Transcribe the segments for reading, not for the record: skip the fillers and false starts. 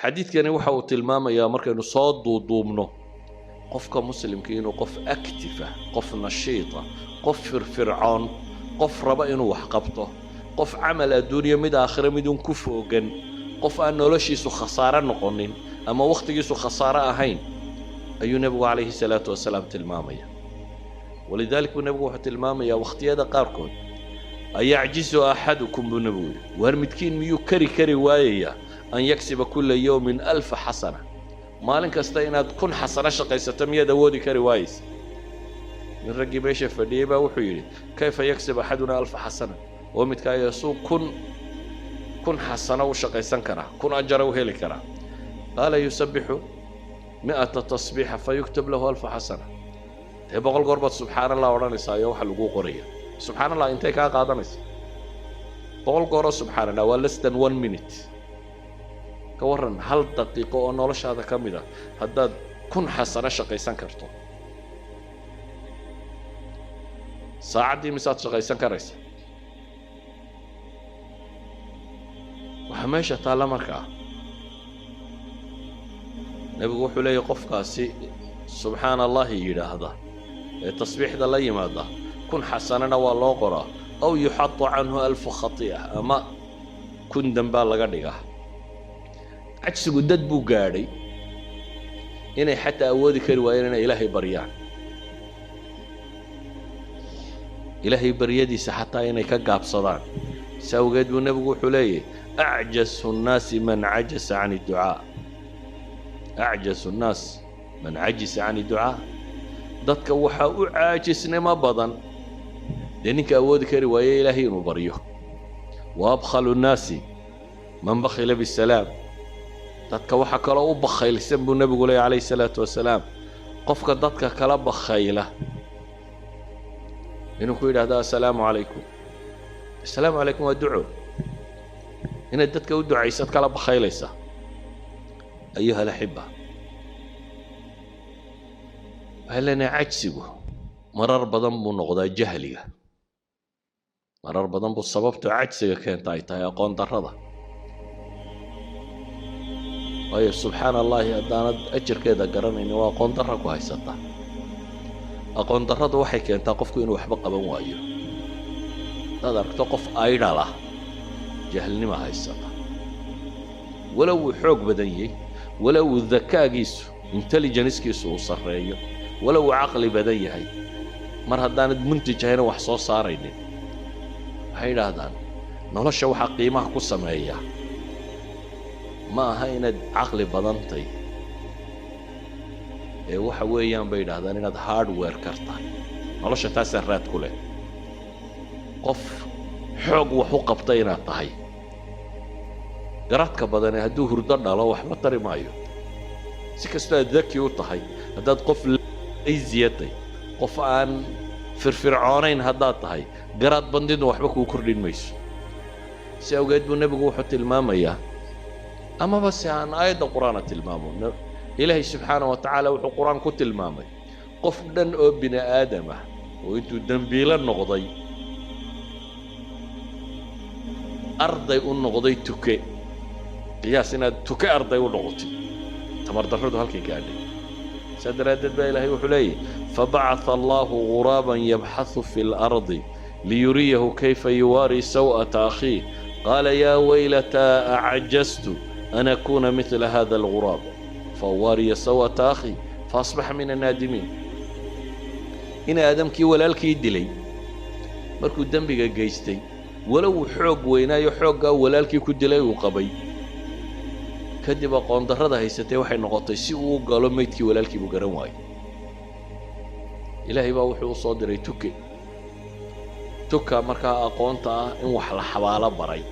xadiidkani waxa uu tilmaamayaa markaynu soo duuduubno qofka muslimka inuu qof active ah, qof nashiid ah, qof firfircoon, qof raba inuu wax qabto, qof camal adduunyo mid aakhiro midun ku foogan, qof aan noloshiisu khasaare noqonin ama waqtigiisu khasaare ahayn ayuu nabigu calayhi salaatu wasalaam tilmaamaya. walidaalika nabigu wuxuu tilmaamayaa waqtiyada qaarkood ayacjizu axadukum buu nabigu yidhi, waar midkiin miyuu kari waayaya an yaksiba kulla yawmin 1000 xasana, maalin kasta inaad 1000 xasano shaqaysato miyaad awoodi kari waayeysa? min raggii meesha fadhiyey baa wuxuu yidhi kayfa yaksib axaduna 1000 xasana, oo midkaaga suu 1000 xasano u shaqaysan karaa, 1000 ajara u heli karaa? qaala yusabixu 100 tasbiixa fayuktub lahu 1000 xasana. dee 100 goor baad subxaan allah odhanaysaa iyo waxa laguu qoraya. subxaan allah intay kaa qaadanaysa? 100 gooroo subxaan allah waa less than 1 minute. ka warran 1 daqiiqo oo noloshaada ka mid ah haddaad 1000 xasano shaqaysan karto, saacaddii misaad shaqaysan karaysa? waxaa meesha taalla markaa nebigu wuxuu leeyahy qofkaasi subxaan allahi yidhaahda ee tasbiixda la yimaada 1000 xasanana waa loo qoraa, aw yuxadu canhu 1000 khati'a, ama 1000 dambaa laga dhigaa. cajsigu dad buu gaadhay inay xataa awoodi kari waayeen inay ilaahay baryaan, ilaahay baryadiisa xataa inay ka gaabsadaan. si awgeed buu nebigu wuxuu leeyahy acjasu nnaasi man cajasa can idducaa, acjasu nnaas man cajisa can idducaa. dadka waxaa u caajisnimo badan dee ninka awoodi kari waaye ilaahay inuu baryo. wa abkhalu nnaasi man bakhila bisalaam, dadka waxa kaloo u bakhaylsan buu nebigu leeyahy calayhi salaatu wasalaam qofka dadka kala bakhayla inuu ku yidhaahdo assalaamu calaykum. assalaamu calaykum waa duco, inaad dadka u ducaysad kala bakhaylaysa. ayuha alaxiba, waxaan leenahay cajsigu marar badan buu noqdaa jahliga, marar badan buu sababtu cajsiga keenta ay tahay aqoon darrada. waayo subxaan allahi haddaanad ajarkeeda garanaynin waa aqoon darra ku haysata. aqoon darradu waxay keentaa qofku inuu waxba qaban waayo. haddaad aragto qof aydhal ah, jahlnima haysata, walow uu xoog badan yahay, walow uu dakaagiisu intelligencekiisu uu sarreeyo, walow uu caqli badan yahay, mar haddaanad muntij ahayna wax soo saaraynin, waxay yidhaahdaan nolosha waxaa qiimaha ku sameeya ma aha inaad caqli badantay ee waxa weeyaan bay yidhaahdaan inaad hardware kartahay. nolosha taasaa raad ku leh. qof xoog wax u qabtay inaad tahay. garadka badane hadduu hurdo dhalo waxba tari maayo. si kastoo aad daki u tahay, haddaad qof laysiyatay, qof aan firfircoonayn haddaad tahay, garaad bandidu waxba kuu kordhin mayso. si awgeed buu nebigu wuxuu tilmaamayaa, amaba si aan aayadda qur-aana tilmaamo, ilaahay subxaana wa tacaala wuxuu qur-aan ku tilmaamay qof dhan oo bini aadam ah oo intuu dembiilo noqday arday u noqday tuke. qiyaas inaad tuke arday u noqotid, tamar darradu halkay gaadhay. saa daraaddeed baa ilaahay wuxuu leeyahy fabacatha allahu ghuraaban yabxathu fi lardi liyuriyahu kayfa yuwaari saw'ata akhiih qaala yaa waylataa acajaztu an akuuna midla hada alguraab fawaariya saw'ata akhii faasbaxa min annaadimiin. in aadamkii walaalkii dilay markuu dembiga geystay, walow uu xoog weynaayo xooggaa walaalkii ku dilay uu qabay, kadib aqoon darrada haysatay waxay noqotay si uu u galo maydkii walaalkii buu garan waayey. ilaahay baa wuxuu u soo diray tuka markaa aqoonta ah in wax la xabaalo baray.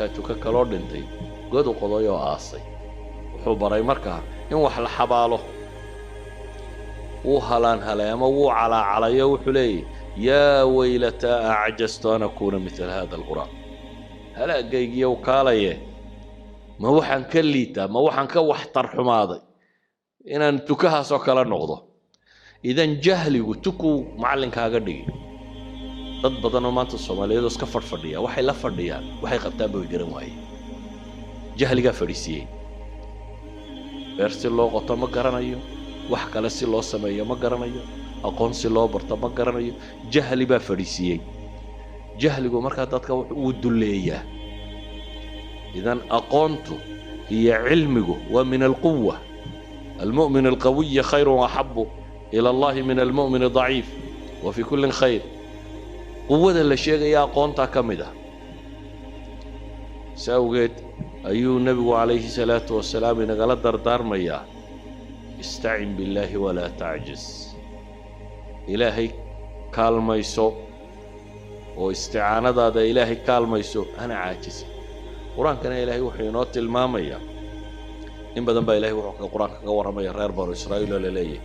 tuka kaloo dhintay god u qoday oo aasay, wuxuu baray markaa in wax la xabaalo. wuu halaanhalay ama wuu calaacalayo wuxuu leeyahy yaa waylataa acjaztu an akuuna midla hada alguraab. halaagaygiiyow kaalaye, ma waxaan ka liitaa, ma waxaan ka waxtar xumaaday inaan tukahaasoo kala noqdo? idan jahligu tukuu macallinkaaga dhigi. dad badan oo maanta Soomaaliyeed iska fadhiya waxay la fadhiyaan waxay qabtaan bay garan waayeen. jahligaa fadhiisiyey beer si loo qoto ma garanayo wax kale si loo sameeyo ma garanayo aqoon si loo barto ma garanayo jahli baa fadhiisiyey jahligu markaa dadka uu duleeyaa idan aqoontu iyo cilmigu waa min alquwa المؤمن القوي خير وأحب إلى الله من المؤمن الضعيف وفي كل خير قوة الشيء يا قونتا كمدة سأوجد أيها النبي عليه الصلاة والسلام إن قال دردار مياه استعن بالله ولا تعجز إلهي كالميسو واستعانة هذا إلهي كالميسو أنا عاجز قرآن كان إلهي وحينات المامية إن بدن با إلهي وحق القرآن كورما يرير بار إسرائيل لليه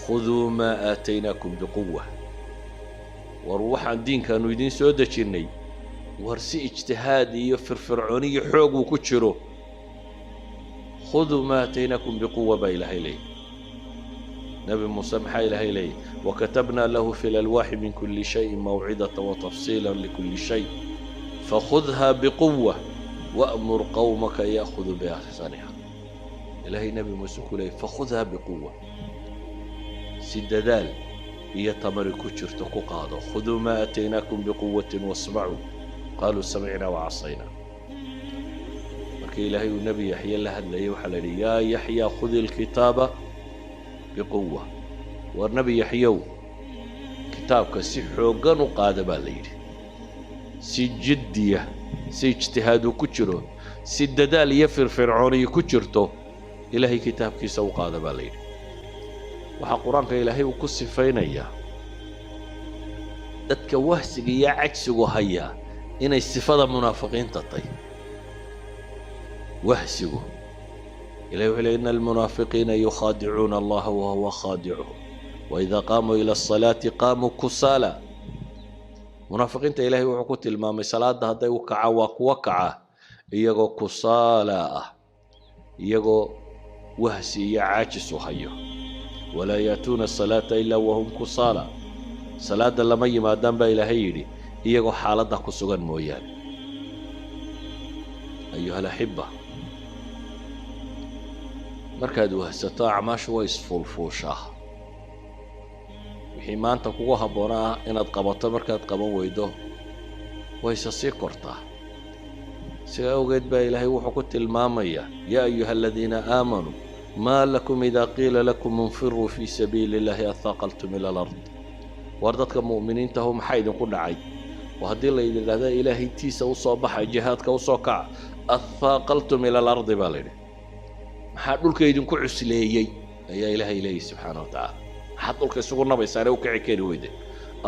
خذوا ما آتيناكم بقوة وروح عن دين كانوا يدين سودة شني ورسي اجتهادي يفر فرعوني حوق وكتشرو خذوا ما آتيناكم بقوة با إلهي ليه نبي مسامح إلهي ليه وكتبنا له في الألواح من كل شيء موعظة وتفصيلا لكل شيء فخذها بقوة وأمر قومك يأخذوا بأحسنها إلهي نبي موسى كلي فخذها بقوة سددال هي تمر كتشر تقوقاض خذوا ما أتيناكم بقوة واسمعوا قالوا سمعنا وعصينا إلهي النبي يحيى لها اللي يوحى يا يحيى خذ الكتاب بقوة والنبي يحيى كتابك سي حوغان وقادبا ليلي سي جدية سي اجتهاد كتشرو سي الددال يفر فرعوني كتشرتو إلهي كتابك سو قادبا ليلي وحا قرآنك إلهي وكسي فينيا دادك وهسك يا عكسك هيا إن استفادة منافقين تطي وهسكوا إليه إن المنافقين يخادعون الله وهو خادعهم وإذا قاموا إلى الصلاة قاموا كسالى منافقين إلهي وحكوت المامي صلاة هذا وكعا وكعا إيغو كسالى إيغو وهسي يعاجس هيو ولا يأتون الصلاة إلا وهم كسالى صلاة لما يما دنبا إلهي إيغو حالة كسوغان مويان أيها الأحبة markaad wahsato acmaashu way isfuulfuushaa wixii maanta kugu habboonaa inaad qabato markaad qaban weydo wayse sii kortaa sidaa awgeed baa ilaahay wuxuu ku tilmaamayaa yaa ayuha aladiina aamanuu maa lakum idaa qiila lakum infiruu fii sabiili illaahi athaqaltum ila alard war dadka mu'miniinta ahu maxaa idinku dhacay oo haddii la yidhaahda ilaahay tiisa u soo baxay jihaadka u soo kaca athaqaltum ila alardi baa layidhi maxaa dhulka idinku cusleeyey ayaa ilaahay leeyahay subxaanahu wa tacaala maxaad dhulka isugu nabaysaane u kici kari weyde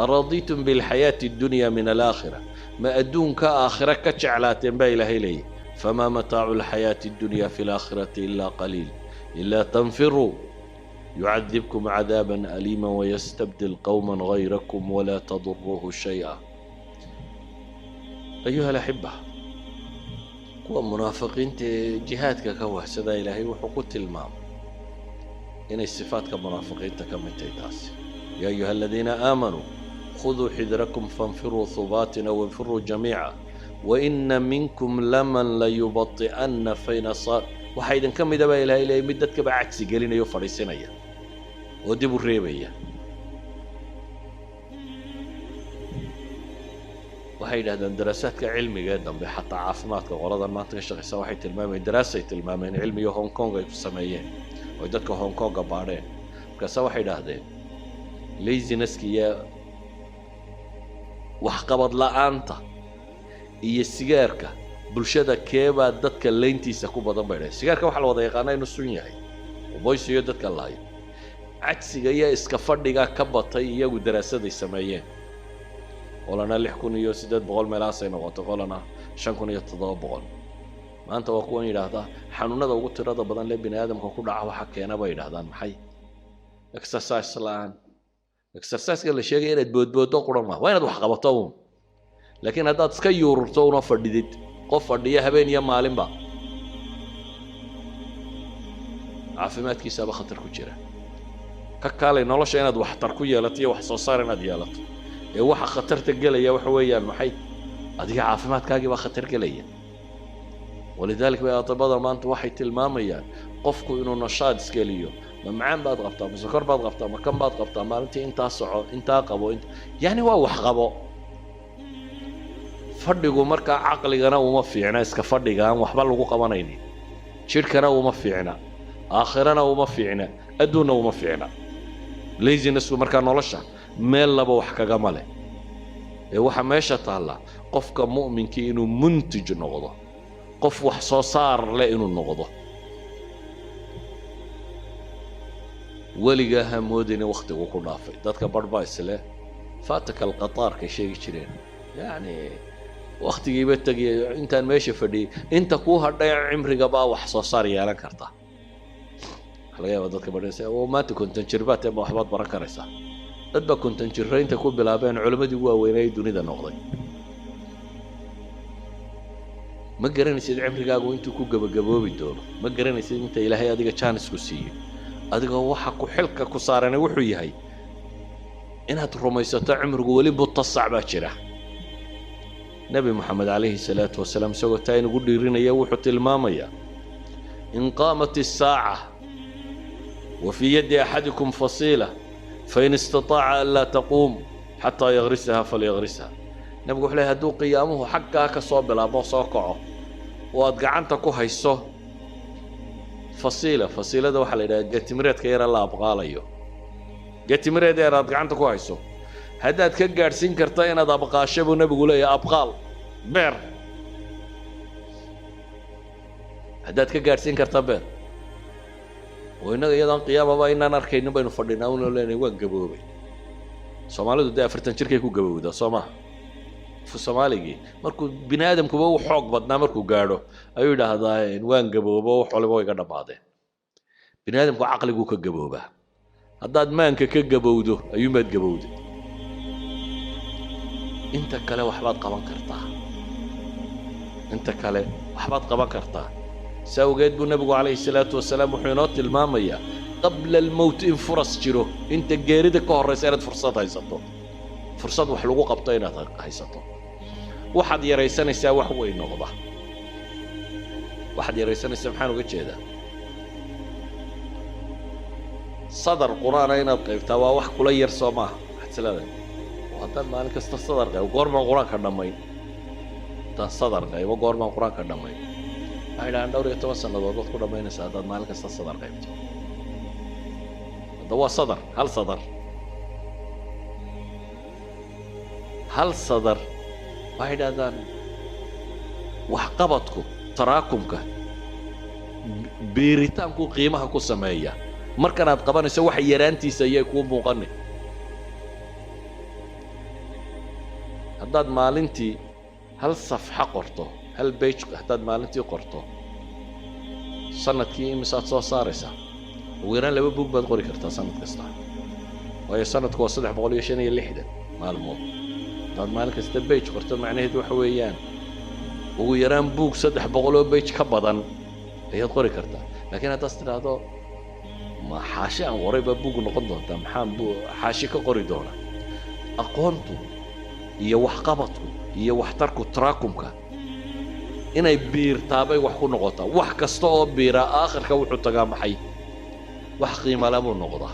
aradiitum bilxayaati addunya min alaakhira ma adduunka aakhira ka jeclaateen baa ilaahay leeyahay famaa mataacu alxayaati addunya fi alaakhirati ilaa qaliil ilaa tanfiruu يعذبكم عذابا أليما ويستبدل قوما غيركم ولا تضروه شيئا أيها الأحبة ومنافقين جهادك كوهسدا إلهي وحقوت المام إن الصفات كمنافقين تكملت تاسي يا أيها الذين آمنوا خذوا حذركم فانفروا ثبات أو انفروا جميعا وإن منكم لمن ليبطئن فين صار وحيدا كم دبا إلهي مدتك بعكسي قالين يفرسينيا ودبوا الريبية waxay yidhahdeen daraasaadka cilmiga dambe xataa caafimaadka qoladan maanta ka shaqeysa waxay tilmaamayeen daraasay tilmaameen cilmiga Hong Kong ay ku sameeyeen oo dadka Hong Kong baadheen markaas waxay yidhahdeen laziness-ka iyo waxqabad la'aanta iyo sigaarka bulshada keeba dadka leyntiisa ku badan bay dhahay sigaarka waxa la wada yaqaanaa inuu sun yahay oo boysiyo dadka lahayd cagsiga iyo iska fadhiga ka batay iyagu daraasaday sameeyeen qolana 6,800 meelahaas ay noqoto qolana 5,700 maanta waa kuwan yiraahdaa xanuunada ugu tirada badan ee bini'aadamka ku dhaca waxa keena bay yiraahdaan maxay exercise laan exercise-ka la sheegay inaad boodboodo qurama waa inaad wax qabato laakiin haddaad iska yuururto una fadhidid qof fadhiya habeen iyo maalinba caafimaadkiisa ba khatar ku jira ka kaalay nolosha inaad wax tar ku yeelato iyo wax soo saar inaad yeelato ee waxa khatarta galaya waxa weeyaan maxay adiga caafimaadkaagi baa khatar galaya ولذلك بقى طبعا ما أنت واحد المامية قفكوا إنه نشاط سكيليو ما معان بعد غبطة مسكر بعد غبطة ما كم بعد غبطة ما أنت صعو أنت قبو أنت يعني هو وحقبو فردقوا مركا عقلي أنا وما فينا إسك فردقا وحبل لقوا قوانيني شركنا وما فينا آخرنا وما فينا أدونا وما فينا ليزي نسو مركا نولشة ميل لبا وحكا قمالي waxa meesha taala qofka mu'minka inuu muntij noqdo qof wax soo saar leh inuu noqdo waliga hamoodina waqtigu ku dhaafay dadka barbaa isle faataka alqatar ka sheegi jireen yani waqtigiiba tagay intaan meesha fadhiyay inta ku hadhay cimriga baa wax soo saar yeelan karta laga yaabo dadka badheysay oo maanta kuntan jirbaad ama waxbaad baran karaysaa dad ba kuntan jirreynta ku bilaabeen culimadii waaweynay dunida noqday ma garanaysid cimrigaagu intuu ku gabagaboobi doono ma garanaysid inta ilaahay adiga chance ku siiyo adiga waxa ku xilka ku saaran wuxuu yahay inaad rumaysato cimrigu wali mutasac baa jira nabi maxamed alayhi salaatu wasalaam soo taayna ugu dhiirinaya wuxuu tilmaamaya in qaamat as-saa'a wa fi yadi ahadikum fasila فإن استطاع ألا تقوم حتى يغرسها فليغرسها نبغى حلي هدو قيامه حقا كصوب لا بوسوكعه وادقعنت كو هيسو فصيلة ده waxa la yiraahdaa gatimirad ka yar la abqaalayo gatimirad yar adqعنت ku hayso hadaad ka gaarsin kartaa inaad abqaasho buu nabigu leeyahay abqaal beer hadaad ka gaarsin kartaa beer وإننا يدان قيامة بأينا نركين بين فردنا ولنا وين جبوبي سومالي ده أفرتن شركة كو جبوب ده سوما في الصومالي مركو بني آدم كبوا حق بدنا مركو جارو أيوة ده هذا وين جبوبه وحول بوي كذا بعده بني آدم كو عقل كو كجبوبه هذا دمان كجبوده أيوة ما تجبوده أنت كلا وحبات قبان كرتاه أنت كلا وحبات قبان كرتاه سوجد النبي عليه الصلاة والسلام وحينات المامية قبل الموت إن فرص جرو أنت جاردك كهرسانة فرصات هيسطو فرصات وحلقوا قبطين هيسطو واحد يريسان يساوي حوي نغضة واحد يريسان سبحانه قد هذا صدر قرآن هنا بقيفتها وح كل يرسمه حتى وهذا مالك استصدر قي وقرب القرآن كرنمين تصدر قي وقرب القرآن كرنمين هاي عند دوري توصل لضغط كل ما ينسى هذا مالك استصدر قيمته هذا هو صدر هل صدر واحد هذا وحقبتكم تراكمك بيريتانكو قيمها كو سمايه markanaad qabanayso wax yaraantiisa ayay ku muuqanay haddaad maalintii hal safxa qorto hal page haddaad maalintii qorto sanadkii imisaad soo saaraysaa ugu yaraan 2 buug baad qori kartaa sanad kasta waayo sanadku waa 365 maalmood haddaad maalin kasta page qorto macnaheedu waxa weeyaan ugu yaraan buug 300 page ka badan ayaad qori kartaa laakiin haddaad tiraahdo ما حاشي أن قريبا بوق نقدون تام حام بو حاشي كقري دونا أقوانتو هي وحقبتو هي وحتركو تراكمك إنا يبير تابي وحكو نقطة وحكستو بيرا آخر كوحو تقام حي وحقي ملامو النقطة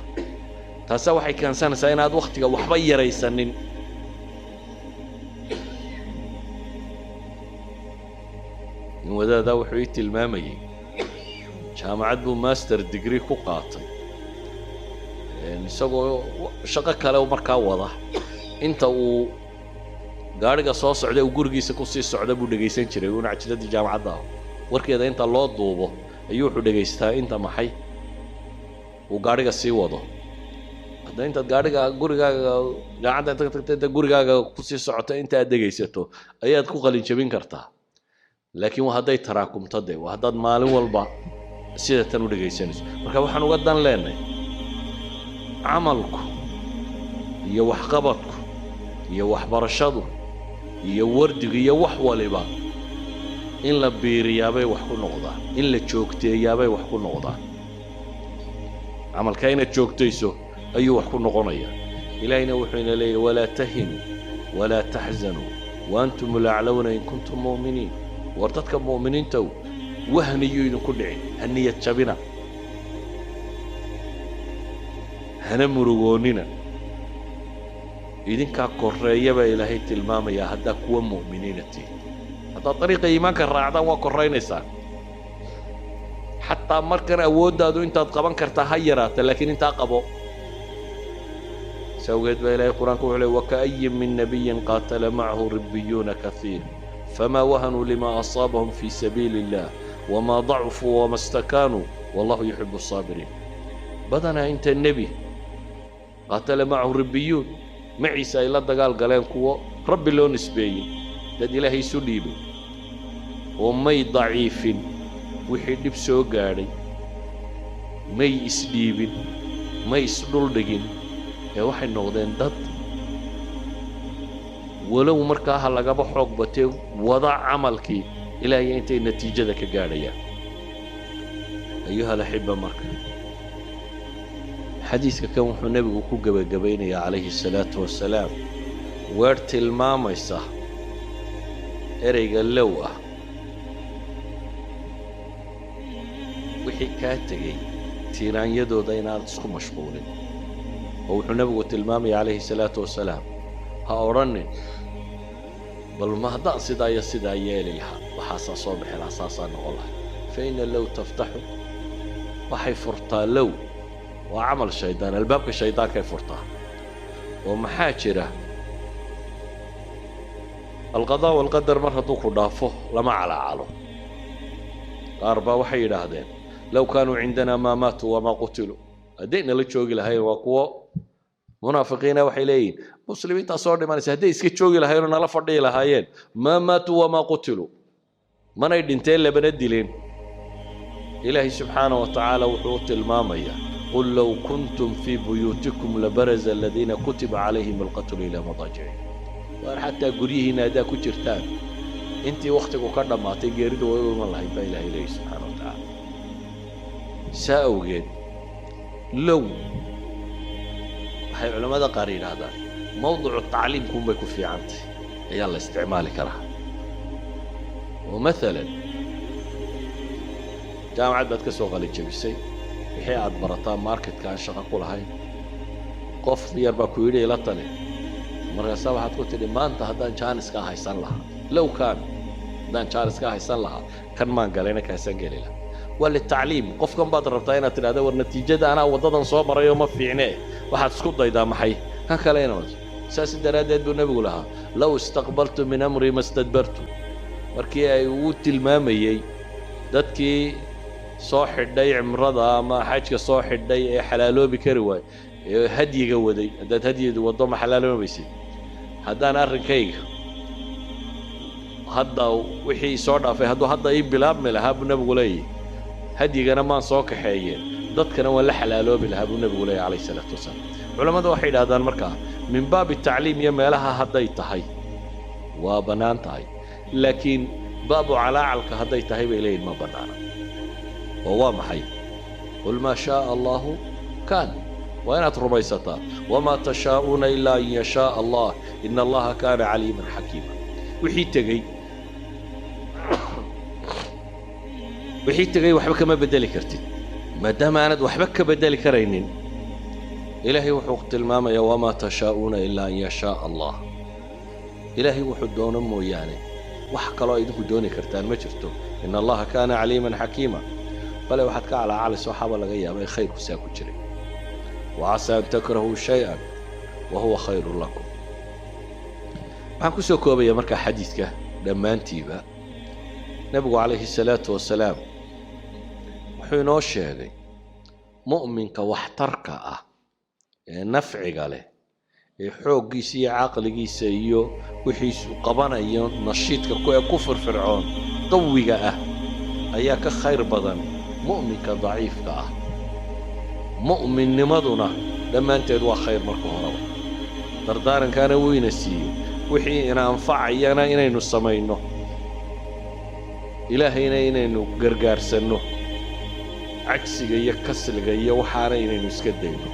تاسا وحي كان سنة ساين هاد وقتك وحبير يسنين وذا ذا وحويتي المامي jaamacad buu master degree ku qaatay isagoo shaqo kale markaa wada inta uu gaariga soo socday uu gurigiisa ku sii socda buu dhageysan jiray uu nacjidada jaamacadda warkeeda inta loo duubo ayuu wuxuu dhageystaa inta maxay uu gaariga sii wado hadda inta gaariga gurigaaga jaamacadda inta tagtay gurigaaga ku sii socota inta aad dhageysato ayaad ku qalin jabin kartaa laakiin waa haday taraakumto de waa haddaad maalin walba sida tan u dhageysanayso marka waxaan uga dan leenahay amalku iyo waxqabadku iyo waxbarashadu iyo wardiga iyo wax waliba in la biiriyaabay wax ku noqdaan in la joogteeyaabay wax ku noqdaan amalka inaad joogtayso ayuu wax ku noqonaya ilaahina wuxuu ina leeyahay walaa tahinu walaa tahzanu wa antum la'alawna in kuntum mu'miniin wartadka mu'miniinta wahniyu idinku dhicin ha niyad jabina hana murugoonina idinkaa korreeya baa ilaahay tilmaamayaa haddaa kuwa mu'miniina tihin haddaad dariiqa iimaanka raacdaan waa korraynaysaan xataa markan awooddaadu intaad qaban kartaa ha yaraata laakiin intaa qabo سوغيت بإلهي القرآن كوحلي وكأي من نبي قاتل معه ربيون كثير فما وهنوا لما أصابهم في سبيل الله وما ضعفوا وما استكانوا والله يحب الصابرين بدنا أنت النبي قاتل معه ربيون معي سايلات قال قالين كوا ربي لون نسبيين داد إلهي سليب ومي ضعيف وحيد بسو قاري مي إسليب مي إسلول دقين waxay noqdeen dad walow markaa ha lagaba xoog batee wada camalkii ilaahay intay natiijada ka gaadhayaan ayuha alaxiba marka xadiiska kan wuxuu nebigu ku gebagabaynayaa calayhi salaatu wasalaam weer tilmaamaysa ereyga low ah wixii kaa tegey tiiraanyadooda inaad isku mashquulin ووحو نبغو تلمامي عليه الصلاة والسلام هاورنن بل ما هدا سدا يالي لها وحاسا صبح الأساسا نقولها فإن لو تفتحوا وحي فرطا لو وعمل الشيطان الباب الشيطان كيف فرطا ومحاجرة القضاء والقدر مرة دوكو دافه لما على عالو أربعة وحي هذين لو كانوا عندنا ما ماتوا وما قتلوا هدينا اللي تشوقي لهاي وقوة منافقين وحيلين مسلمين تصور ما نسي هدي اسكي تشوقي لهاي ونلا فردي لهايين ما ماتوا وما قتلوا ما نيدنتين لبندلين إلهي سبحانه وتعالى وحوت المامية قل لو كنتم في بيوتكم لبرز الذين كتب عليهم القتل إلى مضاجعهم وحتى قريه نادا كترتان انت وقتك وكرنا ما تجرد ويقول الله يبا إلهي سبحانه وتعالى سأوجد لو هاي علماء قارين هذا موضوع التعليم كون بيكون في عنتي يلا استعمالك راح ومثلا جامعة بتكسو غالي جبسي وحي عاد برطان ماركت كان شغال كل هاي قف يربا كويري لا طلع مرة سبعة قلت لي ما انت هذا جانس كان هيسان لها لو كان دان جانس كان هيسان لها كان ما قال لنا كهسان قال لها وللتعليم قف كم بعد ربطين ترى والنتيجة أنا وضدنا صوب يوم في عناه واحد سكوت إذا ما حي هكذا وجه ساس الدرادة دون نبي لها لو استقبلت من أمري ما استدبرت مركي يوت المامي دتكي صاحب داي عمرضة ما حاجة صاحب داي حلالو بكروي هدي جودي دت هدي وضم حلالو بيسي هذا أنا ركيك هذا وحي صار في هذا يبلاب ملها بنبي لي هدي أنا ما صاك حيين ضد كنا ولا حلالو بالهاب النبي عليه عليه الصلاة والسلام علماء واحد هذا المركز من باب التعليم يما لها هديت هاي وبنان هاي لكن باب على علك هديت هاي إليه ما بنانا وهو محي قل ما شاء الله كان وين ربيستا وما تشاءون إلا أن يشاء الله إن الله كان عليما حكيما وحي تجي وحي تجي وحبك ما بدالي كرتي ما دام أنا وحبك بدالي كرينين إلهي وحوق الماما يا وما تشاءون إلا أن يشاء الله إلهي وحدون أمو يعني وحكى الله يدك دوني كرتان ما جرتو إن الله كان عليما حكيما بل وحدك على عالي صحابة لغاية ما خير ساكو جري وعسى أن تكرهوا شيئا وهو خير لكم معكو سوكوبة يا مركا حديثك لما انتيبا نبقى عليه الصلاة والسلام وحينو الشيء مؤمنك واحترك نفعك له حوقيسي عقليسي iyo wixiisu qabanayo nashiidka ku firfircoon dawiga ayaa ka khayr badan mu'minka daciifka mu'minnimaduna dhamaanteed waa khayr marka hore dardaarankaana weyna siiyo wixii ina anfacayana inaynu sameeyno ilaahayna inaynu gargaarsano cagsiga iyo kasliga iyo waxaana inaynu iska dayno